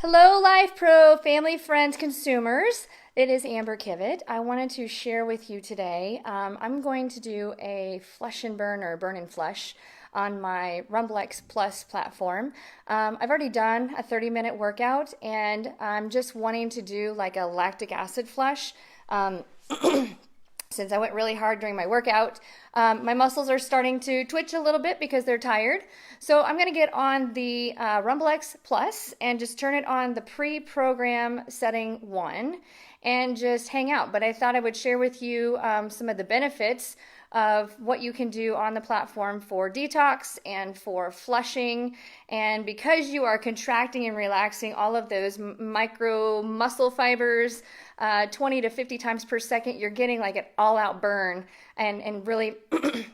Hello, Lifepro family, friends, consumers. It is Amber Kivett. I wanted to share with you today. I'm going to do a flush and burn or burn and flush on my RumblexPlus platform. I've already done a 30-minute workout, and I'm just wanting to do like a lactic acid flush. Since I went really hard during my workout, my muscles are starting to twitch a little bit because they're tired. So I'm going to get on the RumblexPlus and just turn it on the pre-program setting 1 and just hang out. But I thought I would share with you some of the benefits of what you can do on the platform for detox and for flushing. And because you are contracting and relaxing all of those micro muscle fibers 20 to 50 times per second, you're getting like an all-out burn and really,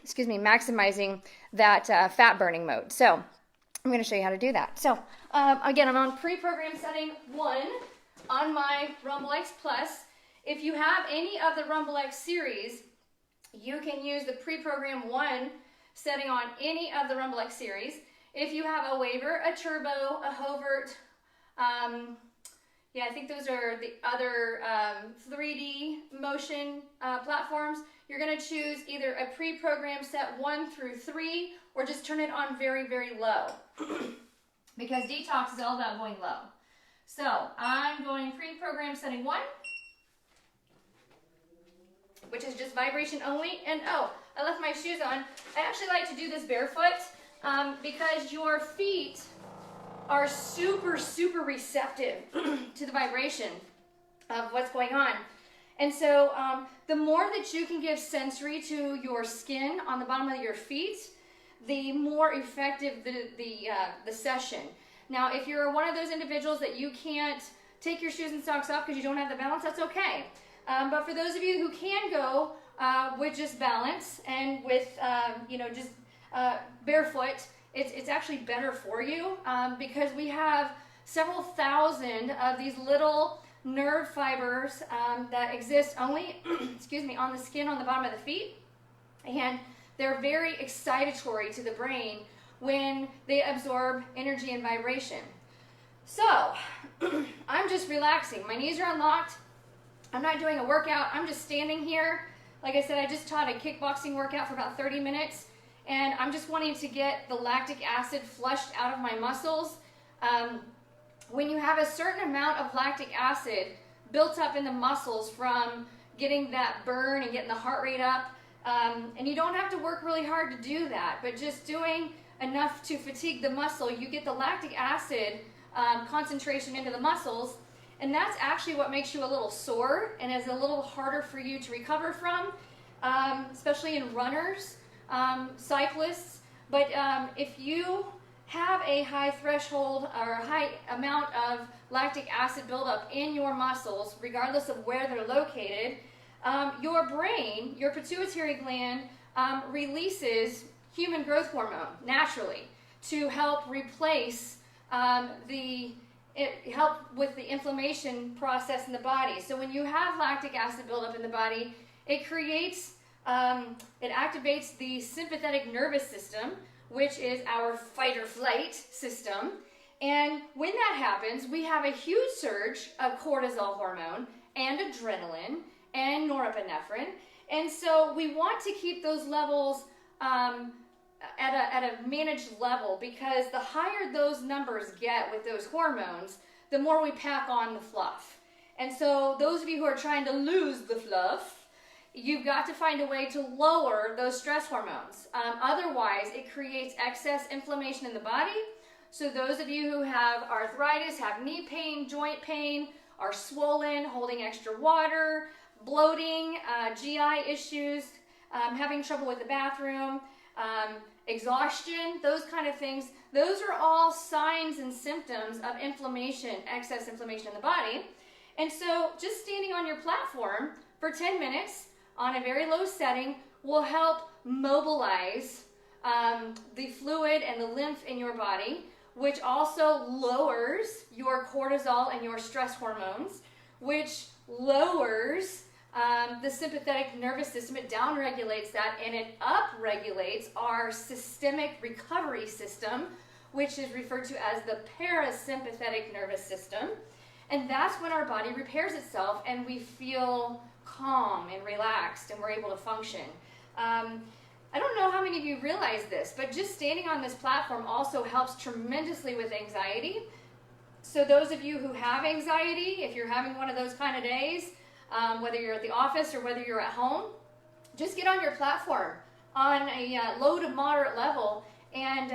excuse me, maximizing that fat burning mode. So I'm going to show you how to do that. So again, I'm on pre-program setting 1 on my RumblexPlus. If you have any of the RumbleX series, you can use the pre-program 1 setting on any of the RumbleX series. If you have a waiver, a turbo, a hovert, I think those are the other 3D motion platforms. You're going to choose either a pre-program set 1 through 3 or just turn it on very, very low because detox is all about going low. So I'm going pre-program setting 1, which is just vibration only. And oh, I left my shoes on. I actually like to do this barefoot because your feet are super, super receptive to the vibration of what's going on. And so the more that you can give sensory to your skin on the bottom of your feet, the more effective the session. Now, if you're one of those individuals that you can't take your shoes and socks off because you don't have the balance, that's okay. But for those of you who can go with just balance and with, just barefoot, it's actually better for you because we have several thousand of these little nerve fibers that exist only, excuse me, on the skin on the bottom of the feet. And they're very excitatory to the brain when they absorb energy and vibration. So I'm just relaxing. My knees are unlocked. I'm not doing a workout. I'm just standing here. Like I said, I just taught a kickboxing workout for about 30 minutes, and I'm just wanting to get the lactic acid flushed out of my muscles. When you have a certain amount of lactic acid built up in the muscles from getting that burn and getting the heart rate up, and you don't have to work really hard to do that, but just doing enough to fatigue the muscle, you get the lactic acid concentration into the muscles. And that's actually what makes you a little sore and is a little harder for you to recover from, especially in runners, cyclists. But if you have a high threshold or a high amount of lactic acid buildup in your muscles, regardless of where they're located, your brain, your pituitary gland, releases human growth hormone naturally to help replace it helps with the inflammation process in the body. So when you have lactic acid buildup in the body, it creates, it activates the sympathetic nervous system, which is our fight or flight system. And when that happens, we have a huge surge of cortisol hormone and adrenaline and norepinephrine. And so we want to keep those levels at a managed level, because the higher those numbers get with those hormones, the more we pack on the fluff. And so those of you who are trying to lose the fluff, you've got to find a way to lower those stress hormones. Otherwise, it creates excess inflammation in the body. So those of you who have arthritis, have knee pain, joint pain, are swollen, holding extra water, bloating, GI issues, having trouble with the bathroom, exhaustion, those kind of things, those are all signs and symptoms of inflammation, excess inflammation in the body. And so just standing on your platform for 10 minutes on a very low setting will help mobilize the fluid and the lymph in your body, which also lowers your cortisol and your stress hormones, which lowers the sympathetic nervous system. It downregulates that, and it upregulates our systemic recovery system, which is referred to as the parasympathetic nervous system. And that's when our body repairs itself and we feel calm and relaxed and we're able to function. I don't know how many of you realize this, but just standing on this platform also helps tremendously with anxiety. So those of you who have anxiety, if you're having one of those kind of days, whether you're at the office or whether you're at home, just get on your platform on a low to moderate level and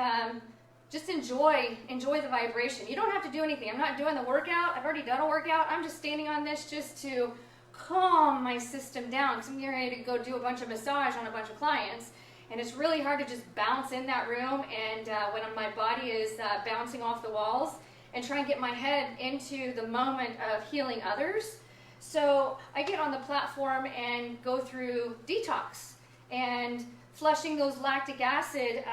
just enjoy the vibration. You don't have to do anything. I'm not doing the workout. I've already done a workout. I'm just standing on this just to calm my system down because I'm getting ready to go do a bunch of massage on a bunch of clients. And it's really hard to just bounce in that room and when my body is bouncing off the walls and try and get my head into the moment of healing others. So I get on the platform and go through detox and flushing those lactic acid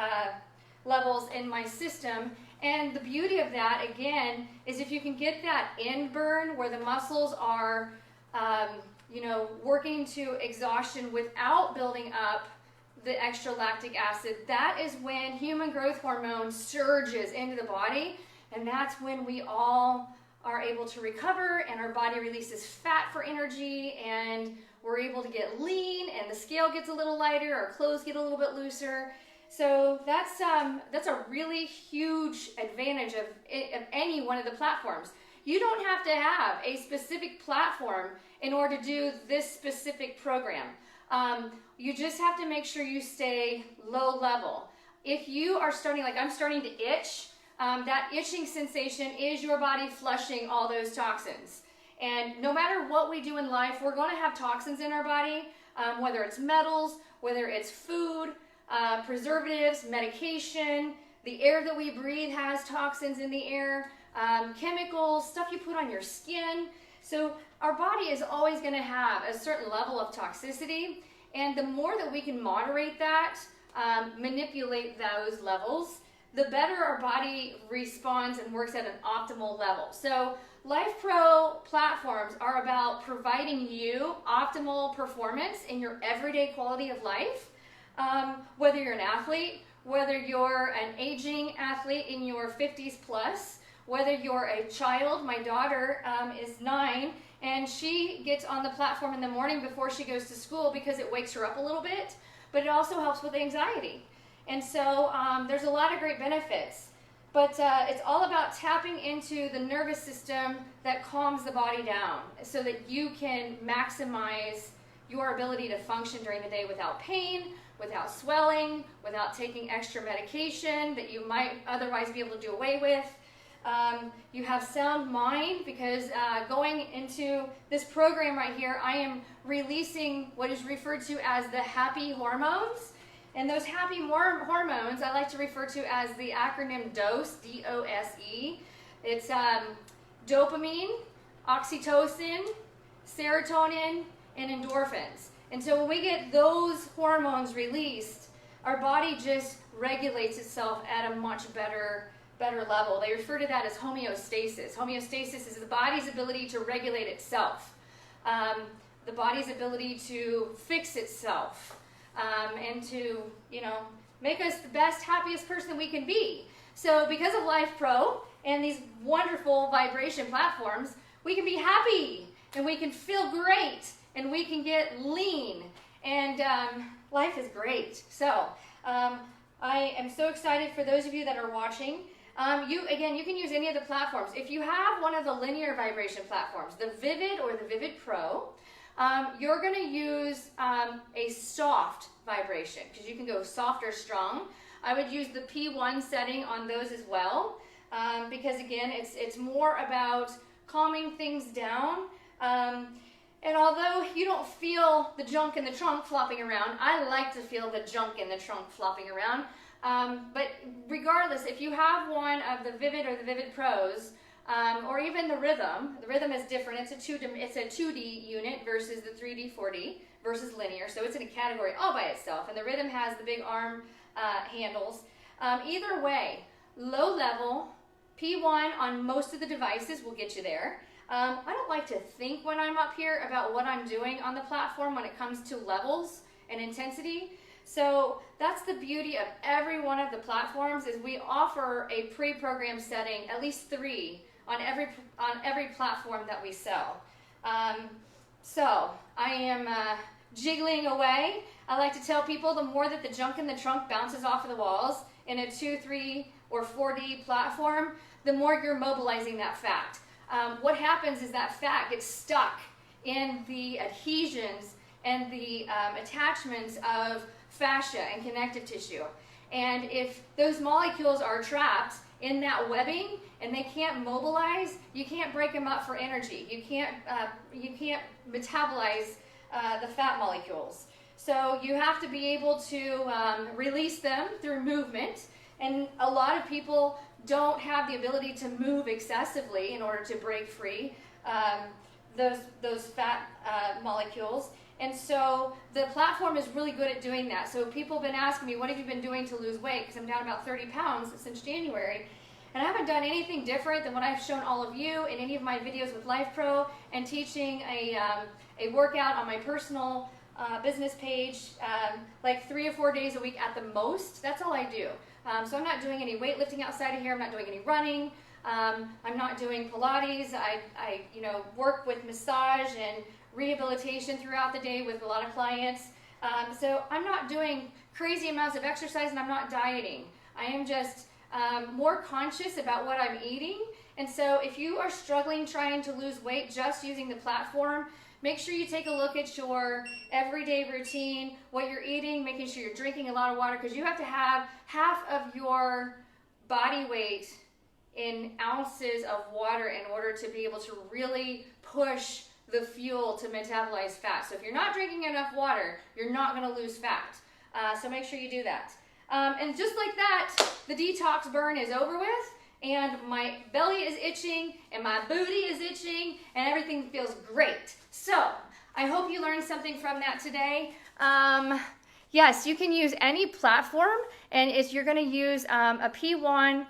levels in my system. And the beauty of that, again, is if you can get that end burn where the muscles are, working to exhaustion without building up the extra lactic acid, that is when human growth hormone surges into the body, and that's when we all are able to recover and our body releases fat for energy and we're able to get lean and the scale gets a little lighter, our clothes get a little bit looser. So that's a really huge advantage of any one of the platforms. You don't have to have a specific platform in order to do this specific program. You just have to make sure you stay low level. If you are starting, like I'm starting to itch, that itching sensation is your body flushing all those toxins. And no matter what we do in life, we're going to have toxins in our body, whether it's metals, whether it's food, preservatives, medication, the air that we breathe has toxins in the air, chemicals, stuff you put on your skin. So our body is always going to have a certain level of toxicity, and the more that we can moderate that, manipulate those levels, the better our body responds and works at an optimal level. So Lifepro platforms are about providing you optimal performance in your everyday quality of life, whether you're an athlete, whether you're an aging athlete in your 50s plus, whether you're a child. My daughter is 9 and she gets on the platform in the morning before she goes to school because it wakes her up a little bit, but it also helps with anxiety. And so there's a lot of great benefits, but it's all about tapping into the nervous system that calms the body down so that you can maximize your ability to function during the day without pain, without swelling, without taking extra medication that you might otherwise be able to do away with. You have sound mind because going into this program right here, I am releasing what is referred to as the happy hormones. And those happy hormones I like to refer to as the acronym DOSE, D-O-S-E. It's dopamine, oxytocin, serotonin, and endorphins. And so when we get those hormones released, our body just regulates itself at a much better level. They refer to that as homeostasis. Homeostasis is the body's ability to regulate itself, the body's ability to fix itself, and to, make us the best, happiest person we can be. So because of Lifepro and these wonderful vibration platforms, we can be happy and we can feel great and we can get lean, and life is great. So I am so excited for those of you that are watching. You can use any of the platforms. If you have one of the linear vibration platforms, the Vivid or the Vivid Pro, you're going to use a soft vibration because you can go soft or strong. I would use the P1 setting on those as well because, again, it's more about calming things down. And although you don't feel the junk in the trunk flopping around, I like to feel the junk in the trunk flopping around. But regardless, if you have one of the Vivid or the Vivid Pros, or even the Rhythm is different. It's a 2D unit versus the 3D, 4D versus linear. So it's in a category all by itself. And the Rhythm has the big arm handles. Either way, low level, P1 on most of the devices will get you there. I don't like to think when I'm up here about what I'm doing on the platform when it comes to levels and intensity. So that's the beauty of every one of the platforms, is we offer a pre-programmed setting, at least 3 on every platform that we sell. So I am jiggling away. I like to tell people the more that the junk in the trunk bounces off of the walls in a 2, 3, or 4D platform, the more you're mobilizing that fat. What happens is that fat gets stuck in the adhesions and the attachments of fascia and connective tissue. And if those molecules are trapped in that webbing and they can't mobilize, you can't break them up for energy. You can't metabolize the fat molecules. So you have to be able to release them through movement. And a lot of people don't have the ability to move excessively in order to break free those fat molecules. And so the platform is really good at doing that. So people have been asking me, what have you been doing to lose weight? Because I'm down about 30 pounds since January. And I haven't done anything different than what I've shown all of you in any of my videos with Lifepro and teaching a workout on my personal business page, like 3 or 4 days a week at the most. That's all I do. So I'm not doing any weightlifting outside of here. I'm not doing any running. I'm not doing Pilates. I work with massage and rehabilitation throughout the day with a lot of clients. So I'm not doing crazy amounts of exercise, and I'm not dieting. I am just more conscious about what I'm eating. And so if you are struggling trying to lose weight just using the platform, make sure you take a look at your everyday routine, what you're eating, making sure you're drinking a lot of water, because you have to have half of your body weight in ounces of water in order to be able to really push the fuel to metabolize fat. So if you're not drinking enough water, you're not going to lose fat. So make sure you do that. And just like that, the detox burn is over with, and my belly is itching, and my booty is itching, and everything feels great. So I hope you learned something from that today. Yes, you can use any platform, and if you're going to use a P1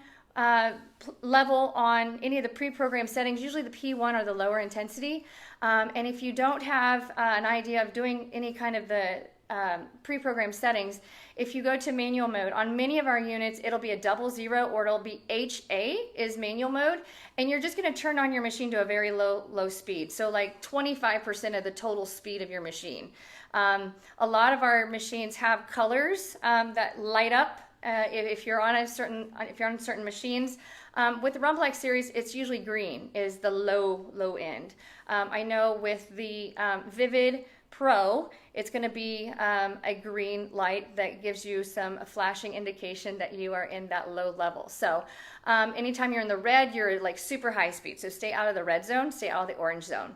level on any of the pre-programmed settings, usually the P1 are the lower intensity. And if you don't have an idea of doing any kind of the pre-programmed settings, if you go to manual mode, on many of our units, it'll be a 00 or it'll be HA is manual mode, and you're just going to turn on your machine to a very low speed, so like 25% of the total speed of your machine. A lot of our machines have colors that light up if you're on certain machines. With the Rumblex series, it's usually green is the low end. I know with the Vivid Pro, it's going to be a green light that gives you some flashing indication that you are in that low level. So anytime you're in the red, you're like super high speed. So stay out of the red zone, stay out of the orange zone.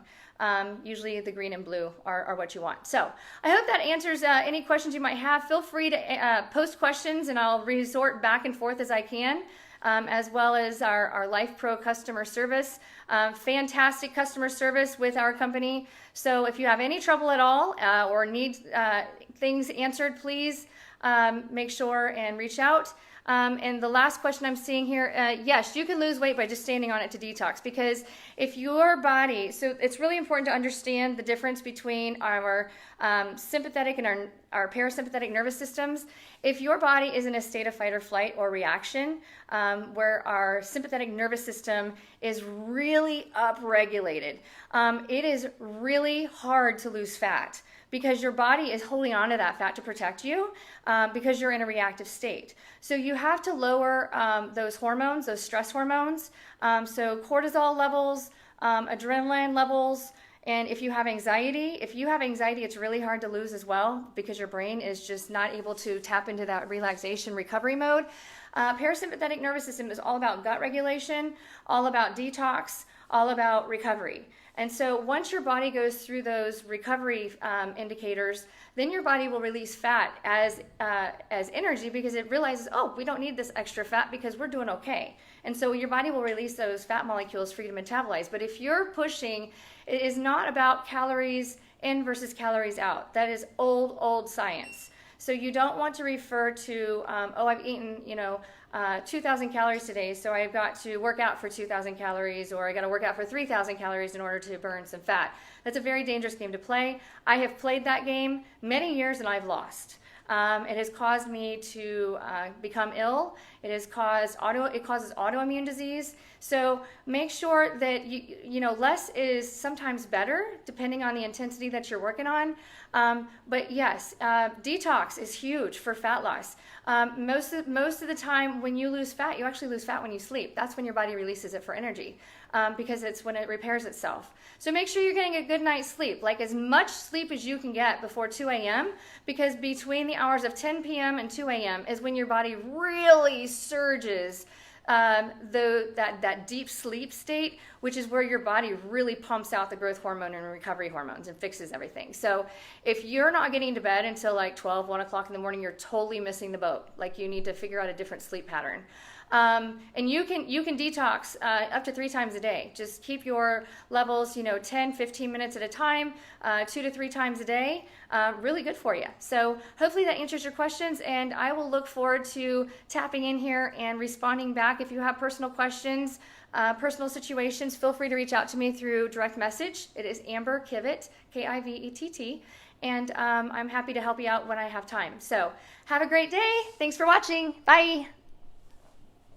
Usually the green and blue are what you want. So I hope that answers any questions you might have. Feel free to post questions, and I'll resort back and forth as I can. As well as our Lifepro customer service. Fantastic customer service with our company. So if you have any trouble at all or need things answered, please make sure and reach out. And the last question I'm seeing here, yes, you can lose weight by just standing on it to detox, because if your body, so it's really important to understand the difference between our sympathetic and our parasympathetic nervous systems. If your body is in a state of fight or flight or reaction, where our sympathetic nervous system is really upregulated, it is really hard to lose fat, because your body is holding on to that fat to protect you, because you're in a reactive state. So you have to lower those hormones, those stress hormones, so cortisol levels, adrenaline levels, and if you have anxiety, it's really hard to lose as well, because your brain is just not able to tap into that relaxation recovery mode. Parasympathetic nervous system is all about gut regulation, all about detox, all about recovery. And so once your body goes through those recovery indicators, then your body will release fat as energy, because it realizes, oh, we don't need this extra fat because we're doing okay. And so your body will release those fat molecules for you to metabolize. But if you're pushing, it is not about calories in versus calories out. That is old science. So you don't want to refer to, oh, I've eaten, 2,000 calories today, so I've got to work out for 2,000 calories, or I got to work out for 3,000 calories in order to burn some fat. That's a very dangerous game to play. I have played that game many years and I've lost. It has caused me to become ill. It causes autoimmune disease. So make sure that you know, less is sometimes better depending on the intensity that you're working on. But yes, detox is huge for fat loss. Most of the time when you lose fat, you actually lose fat when you sleep. That's when your body releases it for energy, because it's when it repairs itself. So make sure you're getting a good night's sleep, like as much sleep as you can get before 2 a.m. because between the hours of 10 p.m. and 2 a.m. is when your body really surges that deep sleep state, which is where your body really pumps out the growth hormone and recovery hormones and fixes everything. So if you're not getting to bed until like 12, 1 o'clock in the morning, you're totally missing the boat. Like you need to figure out a different sleep pattern. And you can detox up to 3 times a day. Just keep your levels, 10, 15 minutes at a time, 2 to 3 times a day. Really good for you. So hopefully that answers your questions, and I will look forward to tapping in here and responding back. If you have personal questions, personal situations, feel free to reach out to me through direct message. It is Amber Kivett, Kivett, and I'm happy to help you out when I have time. So have a great day. Thanks for watching. Bye.